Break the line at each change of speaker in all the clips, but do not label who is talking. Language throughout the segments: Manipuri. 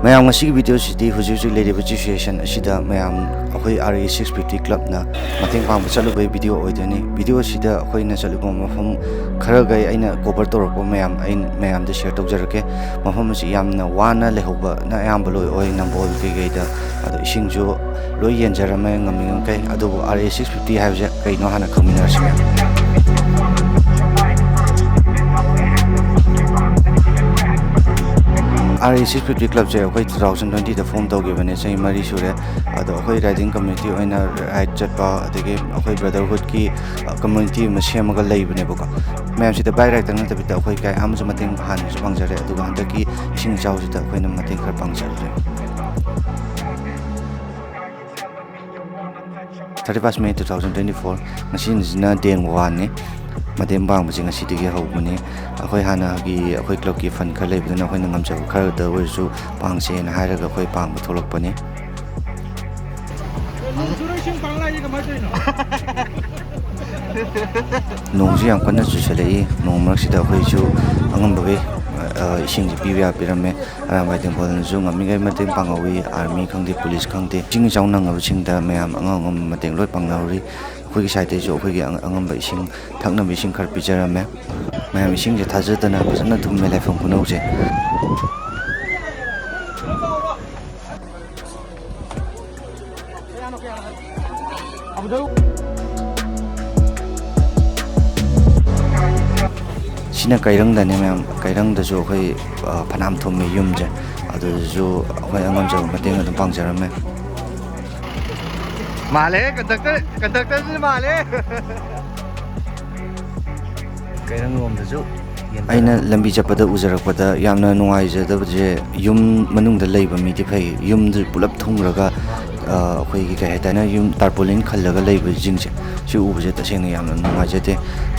ꯃꯌꯥꯝ ꯉꯁꯤꯒꯤ ꯚꯤꯗꯤꯑꯣꯁꯤꯗꯤ ꯍꯧꯖꯤꯛ ꯍꯧꯖꯤꯛ ꯂꯩꯔꯤꯕ ꯁꯤꯆꯨꯋꯦꯁꯟ ꯑꯁꯤꯗ ꯃꯌꯥꯝ ꯑꯩꯈꯣꯏ RA650 ꯀ꯭ꯂꯕꯅ ꯃꯇꯦꯡ ꯄꯥꯡꯕ ꯆꯠꯂꯨꯕꯒꯤ ꯚꯤꯗꯤꯑꯣ ꯑꯣꯏꯗꯣꯏꯅꯤ ꯚꯤꯗꯤꯑꯣꯁꯤꯗ ꯑꯩꯈꯣꯏꯅ ꯆꯠꯂꯨꯕ ꯃꯐꯝ ꯈꯔꯒ ꯑꯩꯅ ꯀꯣꯚꯔ ꯇꯧꯔꯛꯄ ꯃꯌꯥꯝꯗ ꯁꯦꯌꯔ ꯇꯧꯖꯔꯛꯀꯦ ꯃꯐꯝ ꯑꯁꯤ ꯌꯥꯝꯅ ꯋꯥꯅ ꯂꯩꯍꯧꯕꯅ ꯑꯌꯥꯝꯕ ꯂꯣꯏ ꯑꯣꯏ ꯅꯝꯕꯣꯜ ꯀꯩꯀꯩꯗ ꯑꯗꯣ ꯏꯁꯤꯡꯁꯨ ꯂꯣꯏ ꯌꯦꯟꯖꯔꯝꯃꯦ ꯉꯝꯃꯤꯉꯩ ꯑꯗꯨꯕꯨ RA650 ꯍꯥꯏꯕꯁꯦ ꯀꯩꯅꯣ ꯍꯥꯟꯅ ꯈꯪꯃꯤꯟꯅꯔꯁꯤ ꯃꯌꯥꯝ RA650 ꯀ꯭ꯂꯕꯁꯦ ꯑꯩꯈꯣꯏ 2020ꯗ ꯐꯣꯝ ꯇꯧꯈꯤꯕꯅꯦ ꯆꯍꯤ 4 ꯁꯨꯔꯦ ꯑꯗꯣ ꯑꯩꯈꯣꯏ ꯔꯥꯏꯗꯤꯡ ꯀꯝꯃ꯭ꯌꯨꯅꯤꯇꯤ ꯑꯣꯏꯅ ꯔꯥꯏꯗ ꯆꯠꯄ ꯑꯗꯒꯤ ꯑꯩꯈꯣꯏ ꯕ꯭ꯔꯗꯔꯍꯨꯗꯀꯤ ꯀꯝꯃ꯭ꯌꯨꯅꯤꯇꯤ ꯑꯃ ꯁꯦꯝꯃꯒ ꯂꯩꯕꯅꯦꯕꯀꯣ ꯃꯌꯥꯝꯁꯤꯗ ꯕꯥꯏꯛ ꯔꯥꯏꯗꯇ ꯅꯠꯇꯕꯤꯗ ꯑꯩꯈꯣꯏ ꯀꯌꯥ ꯑꯃꯁꯨ ꯃꯇꯦꯡ ꯍꯥꯟꯅꯁꯨ ꯄꯥꯡꯖꯔꯦ ꯑꯗꯨꯒ ꯍꯟꯗꯛꯀꯤ ꯏꯁꯤꯡ ꯏꯆꯥꯎꯁꯤꯗ ꯑꯩꯈꯣꯏꯅ ꯃꯇꯦꯡ ꯈꯔ ꯄꯥꯡꯖꯔꯦ 31 May 2024 ꯉꯁꯤꯁꯤꯅ ꯗꯦ 1ꯅꯤ ꯃꯇꯦꯡ ꯄꯥꯡꯕꯁꯦ ꯉꯁꯤꯗꯒꯤ ꯍꯧꯕꯅꯤ ꯑꯩꯈꯣꯏ ꯍꯥꯟꯅꯒꯤ ꯑꯩꯈꯣꯏ ꯀ꯭ꯂꯕꯀꯤ ꯐꯟ ꯈꯔ ꯂꯩꯕꯗꯨꯅ ꯑꯩꯈꯣꯏꯅ ꯉꯝꯖꯕ ꯈꯔꯗ ꯑꯣꯏꯔꯁꯨ ꯄꯥꯡꯁꯦꯅ ꯍꯥꯏꯔꯒ ꯑꯩꯈꯣꯏ ꯄꯥꯡꯕ ꯊꯣꯛꯂꯛꯄꯅꯤ ꯅꯣꯡꯁꯨ ꯌꯥꯝ ꯀꯟꯅ ꯆꯨꯁꯜꯂꯛꯏ ꯅꯣꯡ ꯃꯔꯛꯁꯤꯗ ꯑꯩꯈꯣꯏꯁꯨ ꯑꯉꯝꯕꯈꯩ ꯏꯁꯤꯡꯁꯤ ꯄꯤꯕ ꯌꯥꯕꯤꯔꯝꯃꯦ ꯑꯔꯥꯝꯕꯥꯏ ꯇꯦꯡꯀꯣꯜꯅꯁꯨ ꯉꯝꯃꯤꯉꯩ ꯃꯇꯦꯡ ꯄꯥꯡꯍꯧꯋꯤ ꯑꯥꯔꯃꯤ ꯈꯪꯗꯦ ꯄꯨꯂꯤꯁ ꯈꯪꯗꯦ ꯏꯁꯤꯡ ꯏꯆꯥꯎ ꯅꯪꯉꯕꯁꯤꯡꯗ ꯃꯌꯥꯝ ꯑꯉꯝ ꯑꯉꯝꯕ ꯃꯇꯦꯡ ꯂꯣꯏ ꯄꯥꯡꯅꯍꯧꯔꯤ ꯑꯩꯈꯣꯏꯒꯤ ꯁꯥꯏꯠꯇꯩꯁꯨ ꯑꯩꯈꯣꯏꯒꯤ ꯑꯉꯝꯕ ꯏꯁꯤꯡ ꯊꯛꯅꯕ ꯏꯁꯤꯡ ꯈꯔ ꯄꯤꯖꯔꯝꯃꯦ ꯃꯌꯥꯝ ꯏꯁꯤꯡꯁꯦ ꯊꯥꯖꯗꯅ ꯐꯖꯅ ꯊꯨꯝꯃꯦ ꯂꯩꯐꯝ ꯈꯨꯅꯧꯁꯦ ꯁꯤꯅ ꯀꯩꯔꯪꯗꯅꯦ ꯃꯌꯥꯝ ꯀꯩꯔꯪꯗꯁꯨ ꯑꯩꯈꯣꯏ ꯐꯅꯌꯥꯝ ꯊꯨꯝꯃꯤ ꯌꯨꯝꯁꯦ ꯑꯗꯨꯗꯁꯨ ꯑꯩꯈꯣꯏ ꯑꯉꯝꯖꯕ ꯃꯇꯦꯡ ꯑꯗꯨꯝ ꯄꯥꯡꯖꯔꯝꯃꯦ
माले कंडक्टर से माले
ꯀꯩꯔꯪꯂꯣꯝꯗꯁꯨ ꯑꯩꯅ ꯂꯝꯕꯤ ꯆꯠꯄꯗ ꯎꯖꯔꯛꯄꯗ ꯌꯥꯝꯅ ꯅꯨꯡꯉꯥꯏꯖꯗꯕꯁꯦ ꯌꯨꯝ ꯃꯅꯨꯡꯗ ꯂꯩꯕ ꯃꯤꯗꯤ ꯐꯩ ꯌꯨꯝꯗꯨ ꯄꯨꯂꯞ ꯊꯨꯡꯈ꯭ꯔꯒ ꯑꯩꯈꯣꯏꯒꯤ ꯀꯩ ꯍꯥꯏꯇꯥꯔꯦ ꯌꯨꯝ ꯇꯥꯔꯄꯣꯂꯤꯟ ꯈꯜꯂꯒ ꯂꯩꯕꯁꯤꯡꯁꯦ ꯁꯤ ꯎꯕꯁꯦ ꯇꯁꯦꯡꯅ ꯌꯥꯝꯅ ꯅꯨꯡꯉꯥꯏꯖꯗꯦ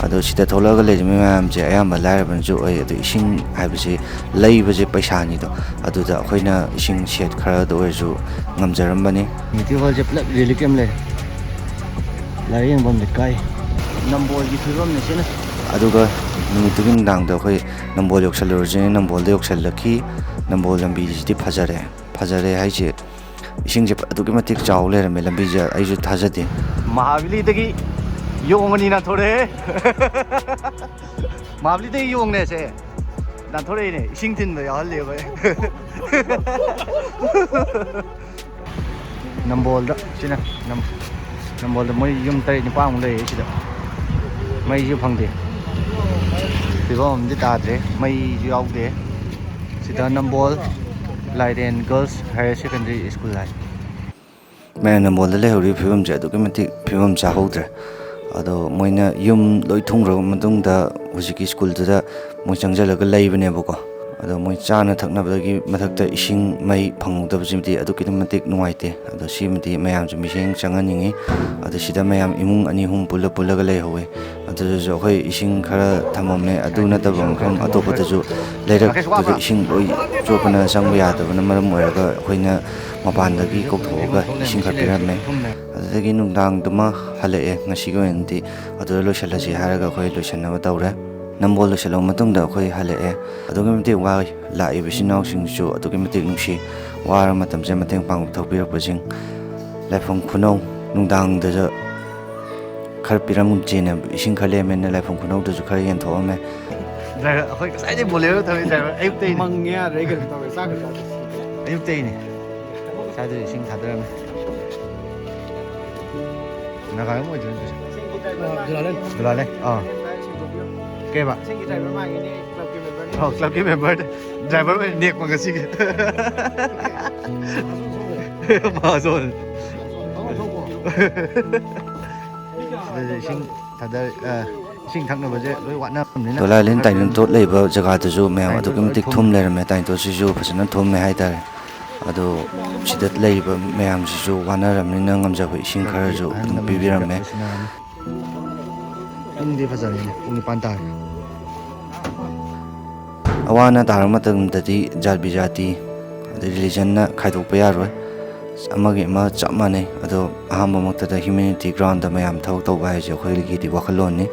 ꯑꯗꯣ ꯁꯤꯗ ꯊꯣꯛꯂꯛꯑꯒ ꯂꯩꯔꯤꯕ ꯃꯌꯥꯝꯁꯦ ꯑꯌꯥꯝꯕ ꯂꯥꯏꯔꯕꯅꯁꯨ ꯑꯣꯏ ꯑꯗꯣ ꯏꯁꯤꯡ ꯍꯥꯏꯕꯁꯤ ꯂꯩꯕꯁꯦ ꯄꯩꯁꯥꯅꯤꯗꯣ ꯑꯗꯨꯗ ꯑꯩꯈꯣꯏꯅ ꯏꯁꯤꯡ ꯁꯦꯠ ꯈꯔꯗ ꯑꯣꯏꯔꯁꯨ ꯉꯝꯖꯔꯝꯕꯅꯤ
ꯀꯝꯃ꯭ꯌꯨꯅꯤꯇꯤ ꯍꯣꯜꯁꯦ ꯄꯨꯂꯞ ꯔꯤꯂꯤꯐ ꯀꯦꯝ ꯂꯩ ꯂꯥꯏꯔꯤꯛ ꯌꯦꯡꯐꯝ ꯂꯩꯀꯥꯏ ꯅꯝꯕꯣꯜꯒꯤ ꯐꯤꯕꯝꯅꯤ ꯁꯤꯅ
ꯑꯗꯨꯒ ꯅꯨꯃꯤꯠꯇꯨꯒꯤ ꯅꯨꯡꯗꯥꯡꯗ ꯑꯩꯈꯣꯏ ꯅꯝꯕꯣꯜ ꯌꯧꯁꯜꯂꯨꯔꯁꯤꯅꯦ ꯅꯝꯕꯣꯜꯗ ꯌꯧꯁꯜꯂꯛꯈꯤ ꯅꯝꯕꯣꯜ ꯂꯝꯕꯤꯁꯤꯗꯤ ꯐꯖꯔꯦ ꯍꯥꯏꯁꯦ ꯏꯁꯤꯡꯁꯦ ꯑꯗꯨꯛꯀꯤ ꯃꯇꯤꯛ ꯆꯥꯎ ꯂꯩꯔꯝꯃꯦ ꯂꯝꯕꯤꯁꯦ ꯑꯩꯁꯨ ꯊꯥꯖꯗꯦ
ꯃꯍꯥꯕꯂꯤꯗꯒꯤ ꯌꯣꯡꯉꯅꯤ ꯅꯥꯟꯊꯣꯔꯛꯑꯦ ꯃꯍꯥꯕꯂꯤꯗꯒꯤ ꯌꯣꯡꯅꯦꯁꯦ ꯅꯥꯟꯊꯣꯔꯛꯏꯅꯦ ꯏꯁꯤꯡ ꯊꯤꯟꯕ ꯌꯥꯎꯍꯜꯂꯤ ꯑꯩꯈꯣꯏ ꯅꯝꯕꯣꯜꯗ ꯁꯤꯅ ꯅꯝꯕꯣꯜꯗ ꯃꯣꯏ ꯌꯨꯝ 9-4ꯃꯨꯛ ꯂꯩꯌꯦ ꯁꯤꯗ ꯃꯩꯁꯨ ꯐꯪꯗꯦ ꯐꯤꯕꯝ ꯑꯃꯗꯤ ꯇꯥꯗ꯭ꯔꯦ ꯃꯩꯁꯨ ꯌꯥꯎꯗꯦ ꯁꯤꯗ ꯅꯝꯕꯣꯜ ꯂꯥꯏꯔꯦꯟ ꯒꯔꯜꯁ ꯍꯥꯌꯔ ꯁꯦꯀꯦꯟꯗꯔꯤ ꯁ꯭ꯀꯨꯜ ꯍꯥꯏ
ꯃꯌꯥꯝ ꯅꯝꯕꯣꯜꯗ ꯂꯩꯍꯧꯔꯤꯕ ꯐꯤꯕꯝꯁꯦ ꯑꯗꯨꯛꯀꯤ ꯃꯇꯤꯛ ꯐꯤꯕꯝ ꯆꯥꯍꯧꯗ꯭ꯔꯦ ꯑꯗꯣ ꯃꯣꯏꯅ ꯌꯨꯝ ꯂꯣꯏ ꯊꯨꯡꯈ꯭ꯔꯕ ꯃꯇꯨꯡꯗ ꯍꯧꯖꯤꯛꯀꯤ ꯁ꯭ꯀꯨꯜꯗꯨꯗ ꯃꯣꯏ ꯆꯪꯁꯤꯜꯂꯒ ꯂꯩꯕꯅꯦꯕꯀோ ꯑꯗꯣ ꯃꯣꯏ ꯆꯥꯅ ꯊꯛꯅꯕꯒꯤ ꯃꯊꯛꯇ ꯏꯁꯤꯡ ꯃꯩ ꯐꯪꯍꯧꯗꯕꯁꯤꯃꯗꯤ ꯑꯗꯨꯛꯀꯤ ꯃꯇꯤꯛ ꯅꯨꯡꯉꯥꯏꯇꯦ ꯑꯗꯣ ꯁꯤꯃꯗꯤ ꯃꯌꯥꯝꯁꯨ ꯃꯤꯠꯌꯦꯡ ꯆꯪꯍꯟꯅꯤꯡꯉꯤ ꯑꯗꯣ ꯁꯤꯗ ꯃꯌꯥꯝ ꯏꯃꯨꯡ 2-3 ꯄꯨꯜꯂꯒ ꯂꯩꯍꯧꯋꯦ ꯑꯗꯨꯗꯁꯨ ꯑꯩꯈꯣꯏ ꯏꯁꯤꯡ ꯈꯔ ꯊꯝꯃꯝꯃꯦ ꯑꯗꯨ ꯅꯠꯇꯕ ꯃꯐꯝ ꯑꯇꯣꯞꯄꯗꯁꯨ ꯂꯩꯔꯛꯇꯨꯗ ꯏꯁꯤꯡ ꯂꯣꯏ ꯆꯣꯠꯄꯅ ꯆꯪꯕ ꯌꯥꯗꯕꯅ ꯃꯔꯝ ꯑꯣꯏꯔꯒ ꯑꯩꯈꯣꯏꯅ ꯃꯄꯥꯟꯗꯒꯤ ꯀꯧꯊꯣꯛꯑꯒ ꯏꯁꯤꯡ ꯈꯔ ꯄꯤꯔꯝꯃꯦ ꯑꯗꯨꯗꯒꯤ ꯅꯨꯡꯗꯥꯡꯗꯨꯃ ꯍꯜꯂꯛꯑꯦ ꯉꯁꯤꯒꯤ ꯑꯣꯏꯅꯗꯤ ꯑꯗꯨꯗ ꯂꯣꯏꯁꯤꯜꯂꯁꯤ ꯍꯥꯏꯔꯒ ꯑꯩꯈꯣꯏ ꯂꯣꯏꯁꯤꯟꯅꯕ ꯇꯧꯔꯦ ꯅꯝꯕꯣꯜ ꯂꯣꯏꯁꯤꯜꯂꯕ ꯃꯇꯨꯡꯗ ꯑꯩꯈꯣꯏ ꯍꯜꯂꯛꯑꯦ ꯑꯗꯨꯛꯀꯤ ꯃꯇꯤꯛ ꯋꯥꯏ ꯂꯥꯛꯏꯕ ꯏꯆꯤꯟ ꯏꯅꯥꯎꯁꯤꯡꯁꯨ ꯑꯗꯨꯛꯀꯤ ꯃꯇꯤꯛ ꯅꯨꯡꯁꯤ ꯋꯥꯔ ꯃꯇꯝꯁꯦ ꯃꯇꯦꯡ ꯄꯥꯡꯕ ꯊꯣꯛꯄꯤꯔꯛꯄꯁꯤꯡ ꯂꯥꯏꯐꯝ ꯈꯨꯅꯧ ꯅꯨꯡꯗꯥꯡꯗꯁꯨ खर पिरम जेने इसिंग खले मेने लाइफम खुनौ दजु खर येंथोमे
ड्राइवर अखोय कसैले बोलेरो थमे ड्राइवर अयुक्तै
मंगे यार रे गल तबे साग जाते
अयुक्तै नि सादे इसिंग थादरम नगाय मो जन दुलाले के बा
सिंगी ड्राइवर मांगे
क्लब के मेंबर ड्राइवर में नेक मंगसी के माजोन
Dolalin tainin tot leiba jagadaju meyam adukim tik thum lerame tain to siju phasana thum me haitare ado sidat leiba meyam siju wanaramnina ngamjaba ising kharaju bibirame
indi phasani uni pantar
awana taramatamdadi jat bijati religion na khaidokpa yaroi amagi ma chap mane ado ahamba maktada humanity ground da mayam thau tawba haise khoiligi di wakhalon ni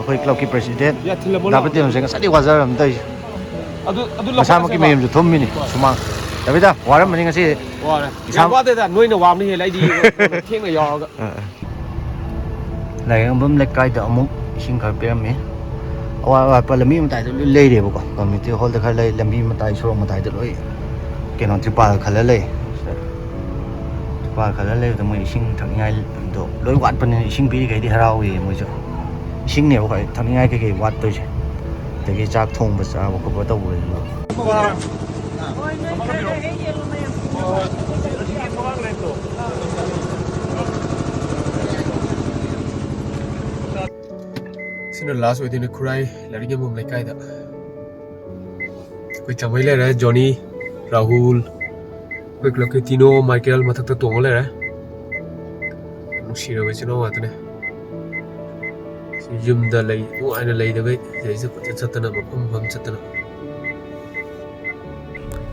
ꯑꯩꯈꯣꯏ ꯀ꯭ꯂꯕꯀꯤ ꯄ꯭ꯔꯦꯁꯤꯗꯦꯟ
ꯌꯥ ꯊꯤꯜꯂꯕꯣ
ꯗꯥꯕꯤꯗ ꯍꯣꯁꯦ ꯉꯁꯥꯏꯗꯤ ꯋꯥꯖꯔꯝ ꯇꯧꯔꯤꯁꯦ
ꯑꯗꯨ
ꯃꯁꯥꯃꯛꯀꯤ ꯃꯌꯨꯝꯁꯨ ꯊꯨꯝꯃꯤꯅꯤ ꯁꯨꯃꯥꯡ ꯗꯥꯕꯤꯗ ꯋꯥꯔꯝꯕꯅꯤ ꯉꯁꯤ
ꯋꯥꯔꯦ ꯌꯥꯝ ꯋꯥꯗꯦꯗ ꯅꯣꯏꯅ ꯋꯥꯕꯅ ꯍꯦꯜꯂꯦ ꯑꯩꯗꯤ ꯊꯦꯡꯅ ꯌꯥꯎꯔꯒ
ꯂꯥꯏꯌꯦꯡꯕꯝ ꯂꯩꯀꯥꯏꯗ ꯑꯃꯨꯛ ꯏꯁꯤꯡ ꯈꯔ ꯄꯤꯔꯝꯃꯤ ꯑꯋꯥꯠ ꯑꯋꯥꯠꯄ ꯂꯝꯕꯤ ꯃꯇꯥꯏꯗ ꯂꯣꯏ ꯂꯩꯔꯦꯕꯀꯣ ꯀꯝꯃ꯭ꯌꯨꯅꯤꯇꯤ ꯍꯣꯜꯗ ꯈꯔ ꯂꯩ ꯂꯝꯕꯤ ꯃꯇꯥꯏ ꯁꯣꯔꯣꯛ ꯃꯇꯥꯏꯗ ꯂꯣꯏ ꯀꯩꯅꯣ ꯇ꯭ꯔꯤꯄꯥꯜ ꯈꯜꯂ ꯂꯩ ꯇ꯭ꯔꯤꯄꯥꯜ ꯈꯜꯂ ꯂꯩꯕꯗ ꯃꯣꯏ ꯏꯁꯤꯡ ꯊꯛꯅꯤꯡꯉꯥꯏꯗꯣ ꯂꯣꯏ ꯋꯥꯠꯄꯅꯤꯅ ꯏꯁꯤꯡ ꯄꯤꯔꯤꯈꯩꯗꯤ ꯍꯔꯥꯎꯏ ꯃꯣꯏꯁꯨ ꯏꯁꯤꯡꯅꯦꯕ ꯍꯣꯏ ꯊꯛꯅꯤꯡꯉꯥꯏ ꯀꯩꯀꯩ ꯋꯥꯠꯇꯣꯏꯁꯦ ꯑꯗꯒꯤ ꯆꯥꯛ ꯊꯣꯡꯕ ꯆꯥꯕ ꯈꯣꯠꯄ ꯇꯧꯕꯁꯤꯅ
sino last within a cry letting him like kaida koi chamai le raha Johnny Rahul koi club ke tino Michael mathak ta tong le raha nu shira we chino watne yum da lei u aina lei da gai jaise chatana mafam chatana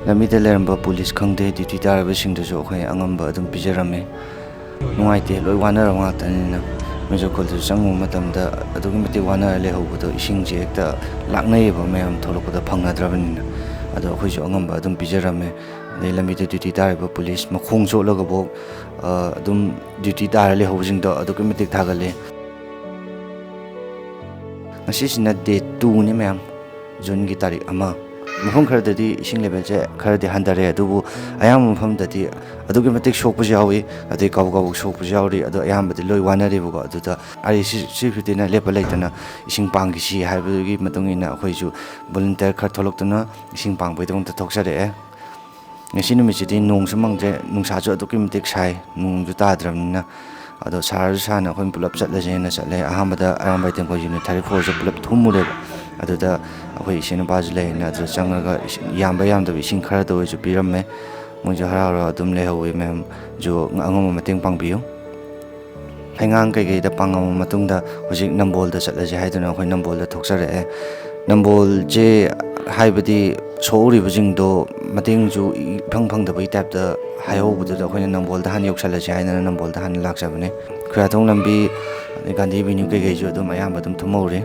ꯂꯝꯕꯤꯗ ꯂꯩꯔꯝꯕ ꯄꯨꯂꯤꯁ ꯈꯪꯗꯦ ꯗ꯭ꯌꯨꯇꯤ ꯇꯥꯔꯕꯁꯤꯡꯗꯨꯁꯨ ꯑꯩꯈꯣꯏ ꯑꯉꯝꯕ ꯑꯗꯨꯝ ꯄꯤꯖꯔꯝꯃꯤ ꯅꯨꯡꯉꯥꯏꯇꯦ ꯂꯣꯏ ꯋꯥꯅꯔꯕ ꯉꯥꯛꯇꯅꯤꯅ ꯃꯦꯖꯣꯀꯣꯜꯗꯁꯨ ꯆꯪꯉꯨꯕ ꯃꯇꯝꯗ ꯑꯗꯨꯛꯀꯤ ꯃꯇꯤꯛ ꯋꯥꯅꯔ ꯂꯩꯍꯧꯕꯗꯣ ꯏꯁꯤꯡꯁꯦ ꯍꯦꯛꯇ ꯂꯥꯛꯅꯩꯌꯦꯕ ꯃꯌꯥꯝ ꯊꯣꯛꯂꯛꯄꯗ ꯐꯪꯅꯗ꯭ꯔꯕꯅꯤꯅ ꯑꯗꯣ ꯑꯩꯈꯣꯏꯁꯨ ꯑꯉꯝꯕ ꯑꯗꯨꯝ ꯄꯤꯖꯔꯝꯃꯦ ꯑꯗꯩ ꯂꯝꯕꯤꯗ ꯗ꯭ꯌꯨꯇꯤ ꯇꯥꯔꯤꯕ ꯄꯨꯂꯤꯁ ꯃꯈꯣꯡ ꯆꯣꯠꯂꯒꯐꯥꯎ ꯑꯗꯨꯝ ꯗ꯭ꯌꯨꯇꯤ ꯇꯥꯔ ꯂꯩꯍꯧꯕꯁꯤꯡꯗꯣ ꯑꯗꯨꯛꯀꯤ ꯃꯇꯤꯛ ꯊꯥꯒꯠꯂꯤ ꯉꯁꯤꯁꯤꯅ ꯗꯦ 2ꯅꯤ ꯃꯌꯥꯝ ꯖꯨꯟꯒꯤ ꯇꯥꯔꯤꯛ 1 ꯃꯐꯝ ꯈꯔꯗꯗꯤ ꯏꯁꯤꯡ ꯂꯦꯚꯦꯜꯁꯦ ꯈꯔꯗꯤ ꯍꯟꯊꯔꯦ ꯑꯗꯨꯕꯨ ꯑꯌꯥꯝꯕ ꯃꯐꯝꯗꯗꯤ ꯑꯗꯨꯛꯀꯤ ꯃꯇꯤꯛ ꯁꯣꯛꯄꯁꯨ ꯌꯥꯎꯏ ꯑꯗꯩ ꯀꯥꯕꯛ ꯀꯥꯕꯛ ꯁꯣꯛꯄꯁꯨ ꯌꯥꯎꯔꯤ ꯑꯗꯣ ꯑꯌꯥꯝꯕꯗꯤ ꯂꯣꯏ ꯋꯥꯅꯔꯤꯕꯀꯣ ꯑꯗꯨꯗ RECFDꯅ ꯂꯦꯞꯄ ꯂꯩꯇꯅ ꯏꯁꯤꯡ ꯄꯥꯡꯈꯤꯁꯤ ꯍꯥꯏꯕꯒꯤ ꯃꯇꯨꯡ ꯏꯟꯅ ꯑꯩꯈꯣꯏꯁꯨ ꯚꯣꯂꯨꯟꯇꯤꯌꯔ ꯈꯔ ꯊꯣꯛꯂꯛꯇꯨꯅ ꯏꯁꯤꯡ ꯄꯥꯡꯕꯒꯤꯗꯃꯛꯇ ꯊꯣꯛꯆꯔꯛꯑꯦ ꯉꯁꯤ ꯅꯨꯃꯤꯠꯁꯤꯗꯤ ꯅꯣꯡꯁꯨ ꯃꯪꯗ꯭ꯔꯦ ꯅꯨꯡꯁꯥꯁꯨ ꯑꯗꯨꯛꯀꯤ ꯃꯇꯤꯛ ꯁꯥꯏ ꯅꯣꯡꯁꯨ ꯇꯥꯗ꯭ꯔꯕꯅꯤ나 ꯑꯗꯣ ꯁꯥꯔꯁꯨ ꯁꯥꯅ ꯑꯩꯈꯣꯏ ꯄꯨꯂꯞ ꯆꯠꯂꯁꯦꯅ ꯆꯠꯂꯦ ꯑꯍꯥꯟꯕꯗ ꯑꯔꯥꯝꯕꯥꯏ ꯇꯦꯡꯀꯣꯏ ꯌꯨꯅꯤꯠ 34ꯁꯦ ꯄꯨꯂꯞ ꯊꯨꯝꯃꯨꯔꯦꯕ ꯑꯗꯨꯗ ꯑꯩꯈꯣꯏ ꯏꯆꯦ ꯅꯨꯄꯥꯁꯨ ꯂꯩꯔꯦꯅ ꯑꯗꯨꯗ ꯆꯪꯉꯒ ꯌꯥꯝꯕ ꯌꯥꯝꯗꯕ ꯏꯁꯤꯡ ꯈꯔꯗ ꯑꯣꯏꯁꯨ ꯄꯤꯔꯝꯃꯦ ꯃꯣꯏꯁꯨ ꯍꯔꯥꯎ ꯍꯔꯥꯎ ꯑꯗꯨꯝ ꯂꯩꯍꯧꯋꯤ ꯃꯌꯥꯝꯁꯨ ꯑꯉꯝꯕ ꯃꯇꯦꯡ ꯄꯥꯡꯕꯤꯌꯨ ꯍꯩꯉꯥꯡ ꯀꯩꯀꯩꯗ ꯄꯥꯡꯉꯝꯃ ꯃꯇꯨꯡꯗ ꯍꯧꯖꯤꯛ ꯅꯝꯕꯣꯜꯗ ꯆꯠꯂꯁꯦ ꯍꯥꯏꯗꯨꯅ ꯑꯩꯈꯣꯏ ꯅꯝꯕꯣꯜꯗ ꯊꯣꯛꯆꯔꯛꯑꯦ ꯅꯝꯕꯣꯜꯁꯦ ꯍꯥꯏꯕꯗꯤ ꯁꯣꯛꯍꯧꯔꯤꯕꯁꯤꯡꯗꯣ ꯃꯇꯦꯡꯁꯨ ꯏꯐꯪ ꯐꯪꯗꯕꯒꯤ ꯇꯥꯏꯞꯇ ꯍꯥꯏꯍꯧꯕꯗꯨꯗ ꯑꯩꯈꯣꯏꯅ ꯅꯝꯕꯣꯜꯗ ꯍꯥꯟꯅ ꯌꯧꯁꯜꯂꯁꯦ ꯍꯥꯏꯗꯅ ꯅꯝꯕꯣꯜꯗ ꯍꯥꯟꯅ ꯂꯥꯛꯆꯕꯅꯦ ꯈꯨꯌꯥꯊꯣꯡ ꯂꯝꯕꯤ ꯑꯗꯩ ꯒꯥꯟꯙꯤ ꯑꯦꯚꯦꯅ꯭ꯌꯨ ꯀꯩꯀꯩꯁꯨ ꯑꯗꯨꯝ ꯑꯌꯥꯝꯕ ꯑꯗꯨꯝ ꯊꯨꯝꯍꯧꯔꯤ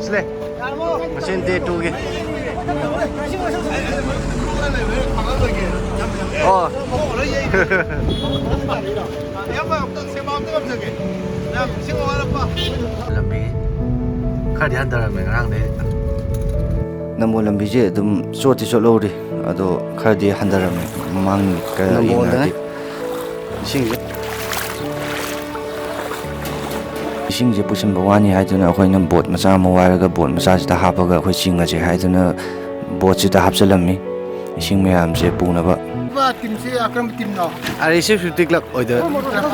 ꯁꯤꯂꯦ ꯃꯁꯤꯟ ꯗꯦ 2ꯒꯤ ꯑꯣ ꯂꯝꯕꯤ ꯈꯔꯗꯤ ꯍꯟꯊꯔꯝꯃꯦ ꯉꯔꯥꯡꯗꯩ
ꯅꯝꯕꯣꯜ ꯂꯝꯕꯤꯁꯦ ꯑꯗꯨꯝ ꯆꯣꯠꯇꯤ ꯆꯣꯠꯍꯧꯔꯤ ꯑꯗꯣ ꯈꯔꯗꯤ ꯍꯟꯊꯔꯝꯃꯦ ꯃꯃꯥꯡ ꯈꯔ ꯌꯦꯡꯅꯔꯗꯤ ꯏꯁꯤꯡꯁꯦ ꯄꯨꯁꯤꯟꯕ ꯋꯥꯅꯤ ꯍꯥꯏꯗꯨꯅ ꯑꯩꯈꯣꯏꯅ ꯕꯣꯠ ꯃꯆꯥ ꯑꯃ ꯋꯥꯏꯔꯒ ꯕꯣꯠ ꯃꯆꯥꯁꯤꯗ ꯍꯥꯞꯄꯒ ꯑꯩꯈꯣꯏ ꯆꯤꯡꯉꯁꯦ ꯍꯥꯏꯗꯨꯅ ꯕꯣꯠꯁꯤꯗ ꯍꯥꯞꯆꯤꯜꯂꯝꯃꯤ ꯏꯁꯤꯡ ꯃꯌꯥꯝꯁꯦ ꯄꯨꯅꯕ
ꯇꯤꯝꯁꯤ ꯑꯀꯔꯝꯕ ꯇꯤꯝꯅꯣ
RECFD ꯀ꯭ꯂꯕ ꯑꯣꯏꯗꯣꯏ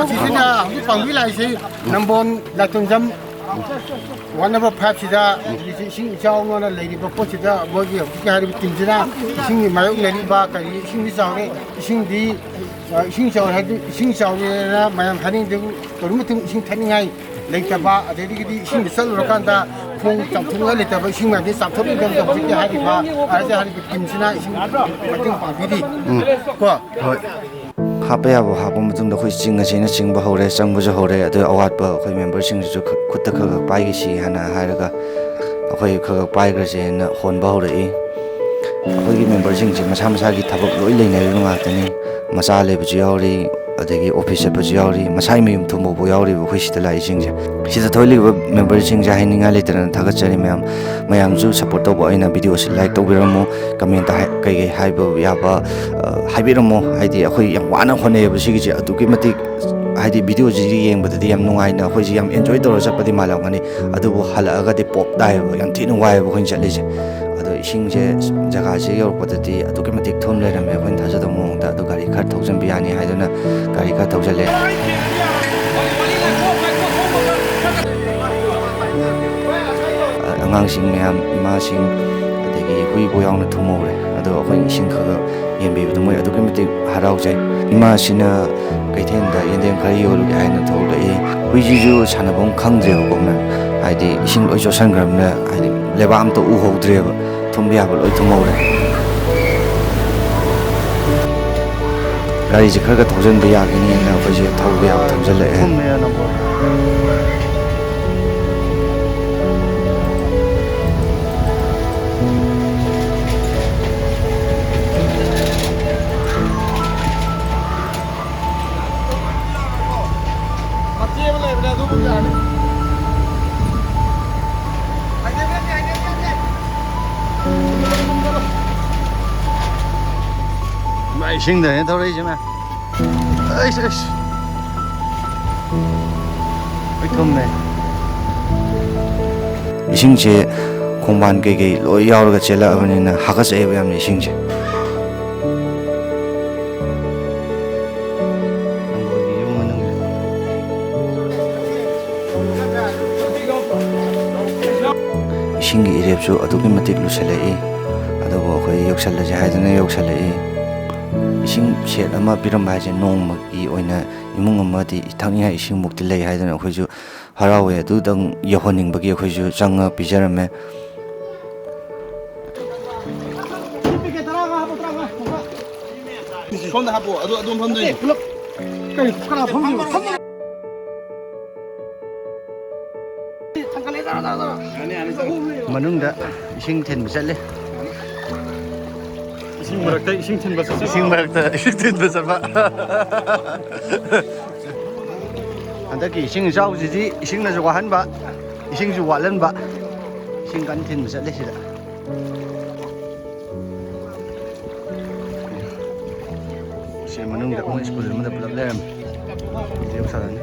ꯑꯁꯤꯁꯤꯅ ꯍꯧꯖꯤꯛ ꯄꯥꯡꯕꯤ ꯂꯥꯛꯏꯁꯤ ꯅꯝꯕꯣꯜ ꯂꯥꯏꯇꯣꯡꯖꯝ ꯋꯥꯔꯗ ꯅꯝꯕꯔ 5 ꯁꯤꯗ ꯏꯁꯤꯡ ꯏꯆꯥꯎꯅ ꯂꯩꯔꯤꯕ ꯄꯣꯠꯁꯤꯗ ꯃꯣꯏꯒꯤ ꯍꯧꯖꯤꯛꯀꯤ ꯍꯥꯏꯔꯤꯕ ꯇꯤꯝꯁꯤꯅ ꯏꯁꯤꯡꯒꯤ ꯃꯥꯌꯣꯛꯅꯔꯤꯕ ꯀꯔꯤ ꯏꯁꯤꯡꯗꯤ ꯆꯥꯎꯔꯦ ꯏꯁꯤꯡ ꯆꯥꯎꯔꯦ ꯍꯥꯏꯗꯤ ꯏꯁꯤꯡ ꯆꯥꯎꯔꯦꯅ ꯃꯌꯥꯝ ꯍꯥꯏꯅꯤꯡꯗꯕ ꯀꯔꯤ ꯃꯇꯨꯡ ꯏꯁꯤꯡ ꯊꯛꯅꯤꯡꯉꯥꯏ ꯂꯩꯇꯕ ꯑꯗꯒꯤꯗꯤ ꯏꯁꯤꯡꯗ ꯆꯠꯂꯨꯔꯀꯥꯟꯗ ꯈꯣꯡ ꯆꯥꯝꯊꯣꯛꯅꯤꯡꯉꯥꯏ ꯂꯩꯇꯕ ꯏꯁꯤꯡ ꯃꯌꯥꯝꯁꯤ ꯆꯥꯝꯊꯣꯛꯅꯤꯡꯗꯕꯗ ꯍꯧꯖꯤꯛꯀꯤ ꯍꯥꯏꯔꯤꯕ ꯇꯤꯝꯁꯤꯅ ꯏꯁꯤꯡ ꯃꯇꯦꯡ ꯄꯥꯡꯕꯤꯔꯤ ꯀꯣ
ꯍꯣꯏ ꯍꯥꯞꯄ ꯌꯥꯕ ꯍꯥꯞꯄ ꯃꯇꯨꯡꯗ ꯑꯩꯈꯣꯏ ꯆꯤꯡꯉꯁꯦꯅ ꯆꯤꯡꯕ ꯍꯧꯔꯦ ꯆꯪꯕꯁꯨ ꯍꯧꯔꯦ ꯑꯗꯨ ꯑꯋꯥꯠꯄ ꯑꯩꯈꯣꯏ ꯃꯦꯝꯕꯔꯁꯤꯡꯁꯤꯁꯨ ꯈꯨꯠꯇ ꯈꯔ ꯈꯔ ꯄꯥꯏꯈꯤꯁꯤ ꯍꯥꯏꯅ ꯍꯥꯏꯔꯒ ꯑꯩꯈꯣꯏ ꯈꯔ ꯈꯔ ꯄꯥꯏꯈ꯭ꯔꯁꯦꯅ ꯍꯣꯟꯕ ꯍꯧꯔꯛꯏ ꯑꯩꯈꯣꯏꯒꯤ ꯃꯦꯝꯕꯔꯁꯤꯡꯁꯦ ꯃꯁꯥ ꯃꯁꯥꯒꯤ ꯊꯕꯛ ꯂꯣꯏ ꯂꯩꯅꯔꯤꯕ ꯉꯥꯛꯇꯅꯤ ꯃꯆꯥ ꯂꯩꯕꯁꯨ ꯌꯥꯎꯔꯤ ꯑꯗꯒꯤ ꯑꯣꯐꯤꯁ ꯆꯠꯄꯁꯨ ꯌꯥꯎꯔꯤ ꯃꯁꯥꯒꯤ ꯃꯌꯨꯝ ꯊꯨꯡꯐꯥꯎꯕ ꯌꯥꯎꯔꯤꯕ ꯑꯩꯈꯣꯏ ꯁꯤꯗ ꯂꯥꯛꯏꯁꯤꯡꯁꯦ ꯁꯤꯗ ꯊꯣꯛꯂꯤꯕ ꯃꯦꯝꯕꯔꯁꯤꯡꯁꯦ ꯍꯥꯏꯅꯤꯡꯉꯥꯏ ꯂꯩꯇꯅ ꯊꯥꯒꯠꯆꯔꯤ ꯃꯌꯥꯝꯁꯨ ꯁꯞꯄꯣꯔꯠ ꯇꯧꯕ ꯑꯩꯅ ꯚꯤꯗꯤꯑꯣꯁꯤ ꯂꯥꯏꯛ ꯇꯧꯕꯤꯔꯝꯃꯨ ꯀꯃꯦꯟꯇ ꯀꯩꯀꯩ ꯍꯥꯏꯕ ꯌꯥꯕ ꯍꯥꯏꯕꯤꯔꯝꯃꯨ ꯍꯥꯏꯗꯤ ꯑꯩꯈꯣꯏ ꯌꯥꯝ ꯋꯥꯅ ꯍꯣꯠꯅꯩꯌꯦꯕ ꯁꯤꯒꯤꯁꯦ ꯑꯗꯨꯛꯀꯤ ꯃꯇꯤꯛ ꯍꯥꯏꯗꯤ ꯚꯤꯗꯤꯑꯣꯁꯤ ꯌꯦꯡꯕꯗꯗꯤ ꯌꯥꯝ ꯅꯨꯡꯉꯥꯏꯅ ꯑꯩꯈꯣꯏꯁꯤ ꯌꯥꯝ ꯑꯦꯟꯖꯣꯏ ꯇꯧꯔ ꯆꯠꯄꯗꯤ ꯃꯥꯜꯂꯝꯒꯅꯤ ꯑꯗꯨꯕꯨ ꯍꯜꯂꯛꯑꯒꯗꯤ ꯄꯣꯞ ꯇꯥꯏꯌꯦꯕ ꯌꯥꯝ ꯊꯤꯅ ꯋꯥꯏꯑꯦꯕ ꯑꯩꯈꯣꯏꯅ ꯆꯠꯂꯤꯁꯦ ꯑꯗꯣ ꯏꯁꯤꯡꯁꯦ ꯖꯒꯥꯁꯦ ꯌꯧꯔꯛꯄꯗꯗꯤ ꯑꯗꯨꯛꯀꯤ ꯃꯇꯤꯛ ꯊꯨꯝ ꯂꯩꯔꯝꯃꯦ ꯑꯩꯈꯣꯏꯅ ꯊꯥꯖꯗꯕ ꯃꯑꯣꯡꯗ ꯑꯗꯣ ꯒꯥꯔꯤ ꯈꯔ ꯊꯧꯖꯟꯕ ꯌꯥꯅꯤ ꯍꯥꯏꯗꯨꯅ ꯒꯥꯔꯤ ꯈꯔ ꯊꯧꯖꯜꯂꯦ ꯑꯉꯥꯡꯁꯤꯡ ꯃꯌꯥꯝ ꯏꯃꯥꯁꯤꯡ ꯑꯗꯒꯤ ꯍꯨꯏꯕꯨ ꯌꯥꯎꯅ ꯊꯨꯝꯍꯧꯔꯦ ꯑꯗꯣ ꯑꯩꯈꯣꯏꯅ ꯏꯁꯤꯡ ꯈꯔ ꯌꯦꯟꯕꯤꯕꯗꯣ ꯃꯣꯏ ꯑꯗꯨꯛꯀꯤ ꯃꯇꯤꯛ ꯍꯔꯥꯎꯖꯩ ꯏꯃꯥꯁꯤꯅ ꯀꯩꯊꯦꯜꯗ ꯌꯦꯟꯗꯦꯝ ꯈꯔ ꯌꯣꯜꯂꯨꯒꯦ ꯍꯥꯏꯅ ꯊꯣꯛꯂꯛꯏ ꯍꯨꯏꯁꯤꯁꯨ ꯁꯥꯟꯅꯐꯝ ꯈꯪꯗ꯭ꯔꯦꯕꯀꯣ ꯃꯦꯝ ꯍꯥꯏꯗꯤ ꯏꯁꯤꯡ ꯂꯣꯏ ꯆꯣꯠꯁꯟꯈ꯭ꯔꯕꯅꯤꯅ ꯍꯥꯏꯗꯤ ꯂꯩꯕꯥꯛ ꯑꯝꯇ ꯎꯍꯧꯗ꯭ꯔꯦꯕ ꯊꯨꯝꯕ ꯌꯥꯕ ꯂꯣꯏ ꯊꯨꯝꯍꯧꯔꯦ ꯒꯥꯔꯤꯁꯦ ꯈꯔ ꯊꯧꯖꯤꯟꯕ ꯌꯥꯒꯅꯤꯅ ꯑꯩꯈꯣꯏꯁꯦ ꯊꯧꯕ ꯌꯥꯕ ꯊꯧꯖꯤꯜꯂꯛꯑꯦ. 이싱ꯗꯅꯦ ꯊꯧꯔꯛꯏꯁꯦ ꯃꯌꯥꯝ. ꯑꯩꯁ ꯑꯩ ꯊꯨꯝꯃꯦ. ꯏꯁꯤꯡꯁꯦ ꯈꯣꯡꯕꯥꯟ ꯀꯩꯀꯩ ꯂꯣꯏ ꯌꯥꯎꯔꯒ ꯆꯦꯜꯂꯛꯑꯕꯅꯤꯅ ꯍꯥꯀꯠꯆꯩꯑꯕ ꯌꯥꯝꯅ ꯏꯁꯤꯡꯁꯦ. ꯅꯝꯕꯣꯜꯒꯤ ꯌꯨꯝ ꯃꯅꯨꯡꯗ ꯏꯁꯤꯡꯒꯤ ꯏꯔꯦꯞꯁꯨ ꯑꯗꯨꯛꯀꯤ ꯃꯇꯤꯛ ꯂꯨꯁꯜꯂꯛꯏ. ꯑꯗꯨꯕꯨ ꯑꯩꯈꯣꯏ ꯌꯧꯁꯜꯂꯁꯦ ꯍꯥꯏꯗꯅ ꯌꯧꯁꯜꯂꯛꯏ. इसिंग सेट अमा पिरम हाइजे नोंमगी ओइना इमुंग अमादि थंगनिहाय इसिंग मुक्ति लई हाइदना अखोइजु हरावे अदुदंग यहोनिंगबगी अखोइजु चंगा पिजरमे.
손다 하고 어두 펀드니
하나 펑지
मनुंगदा इसिंग थेनब चले.
이싱 머락다 이싱 튼 버스
इसिंग मरकता इसिंग थेनब चबा. हंदकी इसिंग जाउजिदि इसिंगनाजु वाहनबा इसिंगजु वालनबा इसिंग कन थेनब चले सिदा. से मनुंगदा मोइ स्कूल मदा पुलब लेरम. जेब सादानी.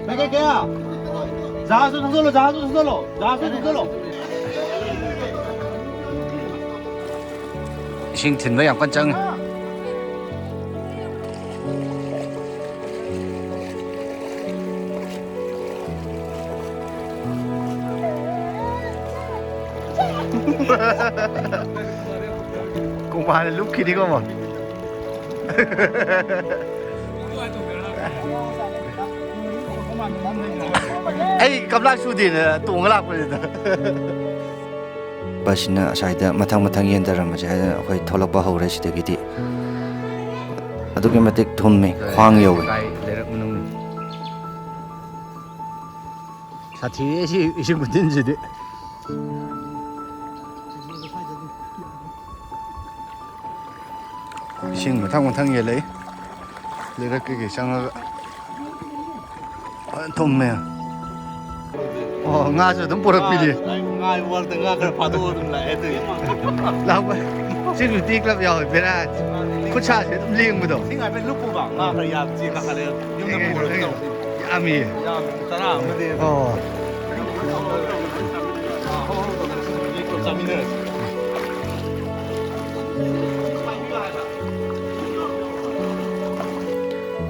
내가 자수 손들로
इसिंग थेनब याम कन चंग. कुमार लुक खिदी को म अई कमला सुदीन तोंग लापदा बसिना असाइदा मथंग मथंग येंदरमजे हाइदा अखोइ थोलकबा हौरे सिदगिदि अदुगे मतिक थुम्मे ख्वांग यौवे लेरक मनुंग साथी एसी इसिंग गुदिनजिदि इसिंग मथंग मथंग येलै लेरक के संगा थुम्मे. ngaso dum porak pili
ngai wal tengah kar padu dum la etu
lawa sing ti club yaw bera khucha se dum ling bu do
singai pe lupu ba nga kar ya ji ka khale yum na pu ro
ami
ya tara ma de
oh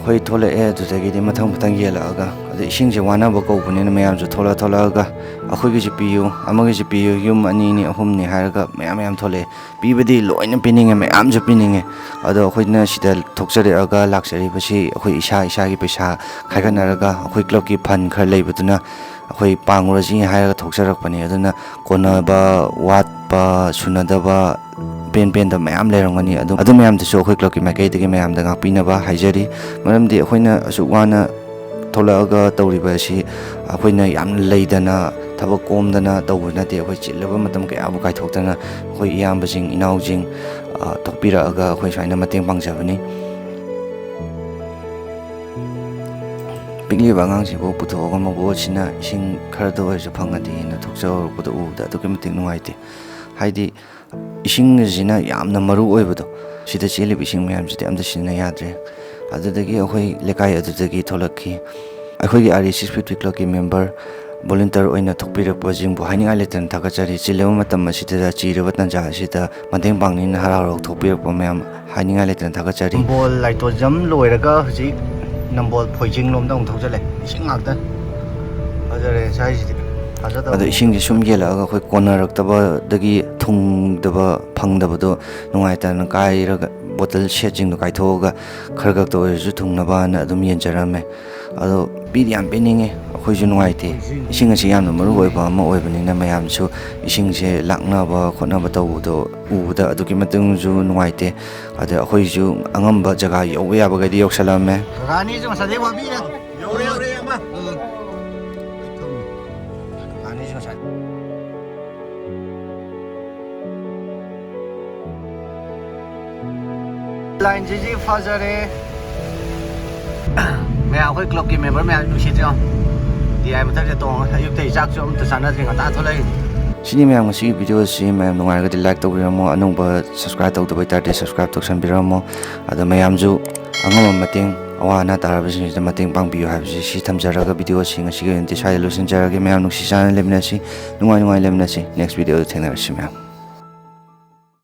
khoi thole e du dagi di mathang mathang yela aga ade ising je wana ba ko bunena mayam ju thola thola aga akhoi gi ji piyu amagi ji piyu yum ani ni ahum ni haraga mayam mayam thole pibadi loina pininge mayam ju pininge ado akhoi na sida thokjare aga laksari basi akhoi isa gi paisa khaiganaraga akhoi club ki fund khar leibuduna akhoi panguraji haraga thokjarak pani aduna kona ba wat ba sunadaba pen da mayam lerangani adu mayam da so akhoi club ki makai de mayam da ngapina ba haijari maramdi akhoi asu wana थोलगा तौरीबा सि अखोइना याम लेदना थबक कोमदना तौबना ते अखोइ चिल्लबा मतम के आबु काइथोक्तना अखोइ इयामबजिंग इनाउजिंग तोकपिरागा अखोइ साइना मतेंग पांगजाबनी. पिगली बांगांसिबो पुथोगा मगोचिना इसिंग खरदो अजु फंगदि न थोकजौरबदो उदा अदुके मतेंग नुंगाइते हाइदि इसिंग जिना यामना मरु ओइबदो सिदा चेलि इसिंग मयाम जिते अमदा सिना याद्रे. अदुदगी अखोइ लेकाइ अदुदगी थोलखि अखोइगी RE6 50 क्लब की member volunteer oina thokpirapwa jingbu haninga letan thakachari chilema matam asida chiraba tanja asida mateng pangnin hararok thokpirapwa mayam haninga letan thakachari. Nambol laito jam loiraga haji nambol phoijing lomda ong thokjale ising ngakta ajare saisidi ado ising sum yelaga khoi konarakdaba dagi thungdaba phangdabado nungaitana kairaga bottle shedjing no kaithoga khargak to ju thungnaba na adum yenjarame ado pidi am peninge ꯑꯩꯈꯣꯏꯁꯨ ꯅꯨꯡꯉꯥꯏꯇꯦ ꯏꯁꯤꯡ ꯑꯁꯤ ꯌꯥꯝꯅ ꯃꯔꯨꯑꯣꯏꯕ ꯑꯃ ꯑꯣꯏꯕꯅꯤꯅ ꯃꯌꯥꯝꯁꯨ ꯏꯁꯤꯡꯁꯦ ꯂꯥꯛꯅꯕ ꯈꯣꯠꯅꯕ ꯇꯧꯕꯗꯣ ꯎꯕꯗ ꯑꯗꯨꯛꯀꯤ ꯃꯇꯤꯛꯁꯨ ꯅꯨꯡꯉꯥꯏꯇꯦ ꯑꯗ ꯑꯩꯈꯣꯏꯁꯨ ꯑꯉꯝꯕ ꯖꯒꯥ ꯌꯧꯕ ꯌꯥꯕꯈꯩꯗꯤ ꯌꯧꯁꯜꯂꯝꯃꯦ
ꯀꯀꯥꯅꯤꯁꯨ ꯉꯁꯥꯏꯗꯩ ꯋꯥꯕꯤꯔꯦ
ꯌꯧꯔꯦ ꯑꯃ
ꯀꯀꯥꯅꯤꯁꯨ ꯉꯁꯥꯏ
ꯂꯥꯏꯟꯁꯤꯗꯤ ꯐꯖꯔꯦ ꯃꯌꯥꯝ ꯑꯩꯈꯣꯏ ꯀ꯭ꯂꯕꯀꯤ ꯃꯦꯝꯕꯔ ꯃꯌꯥꯝ ꯅꯨꯡꯁꯤꯗ꯭ꯔꯣ ꯗꯤ ꯑꯥꯏ ꯃꯊꯛꯇ ꯇꯣꯡꯉꯒ ꯑꯌꯨꯛꯇꯒꯤ ꯆꯥꯛꯁꯨ ꯑꯝꯇ ꯆꯥꯟꯅꯗ꯭ꯔꯤ ꯉꯟꯇꯥ ꯊꯣꯛꯂꯛꯏꯅꯤ
ꯁꯤꯅꯤ ꯃꯌꯥꯝ ꯉꯁꯤꯒꯤ ꯚꯤꯗꯤꯑꯣꯁꯤ ꯃꯌꯥꯝ ꯅꯨꯡꯉꯥꯏꯔꯒꯗꯤ ꯂꯥꯏꯛ ꯇꯧꯕꯤꯔꯝꯃꯣ ꯑꯅꯧꯕ ꯁꯕꯁꯀ꯭ꯔꯥꯏꯕ ꯇꯧꯗꯕ ꯑꯣꯏꯇꯥꯔꯗꯤ ꯁꯕꯁꯀ꯭ꯔꯥꯏꯕ ꯇꯧꯁꯟꯕꯤꯔꯝꯃꯣ ꯑꯗꯣ ꯃꯌꯥꯝꯁꯨ ꯑꯉꯝꯕ ꯃꯇꯦꯡ ꯑꯋꯥ ꯑꯅꯥ ꯇꯥꯔꯕꯁꯤꯡꯁꯤꯗ ꯃꯇꯦꯡ ꯄꯥꯡꯕꯤꯌꯨ ꯍꯥꯏꯕꯁꯤ ꯁꯤ ꯊꯝꯖꯔꯒ ꯚꯤꯗꯤꯑꯣꯁꯤ ꯉꯁꯤꯒꯤ ꯑꯣꯏꯅꯗꯤ ꯁ꯭ꯋꯥꯏꯗ ꯂꯣꯏꯁꯤꯟꯖꯔꯒꯦ ꯃꯌꯥꯝ ꯅꯨꯡꯁꯤ ꯆꯥꯟꯅꯅ ꯂꯩꯃꯤꯟꯅꯁꯤ ꯅꯨꯡꯉꯥꯏ ꯂꯩꯃꯤꯟꯅꯁꯤ ꯅꯦꯛꯁ ꯚꯤꯗꯤꯑꯣꯗ ꯊꯦꯡꯅꯔꯁꯤ ꯃꯌꯥꯝ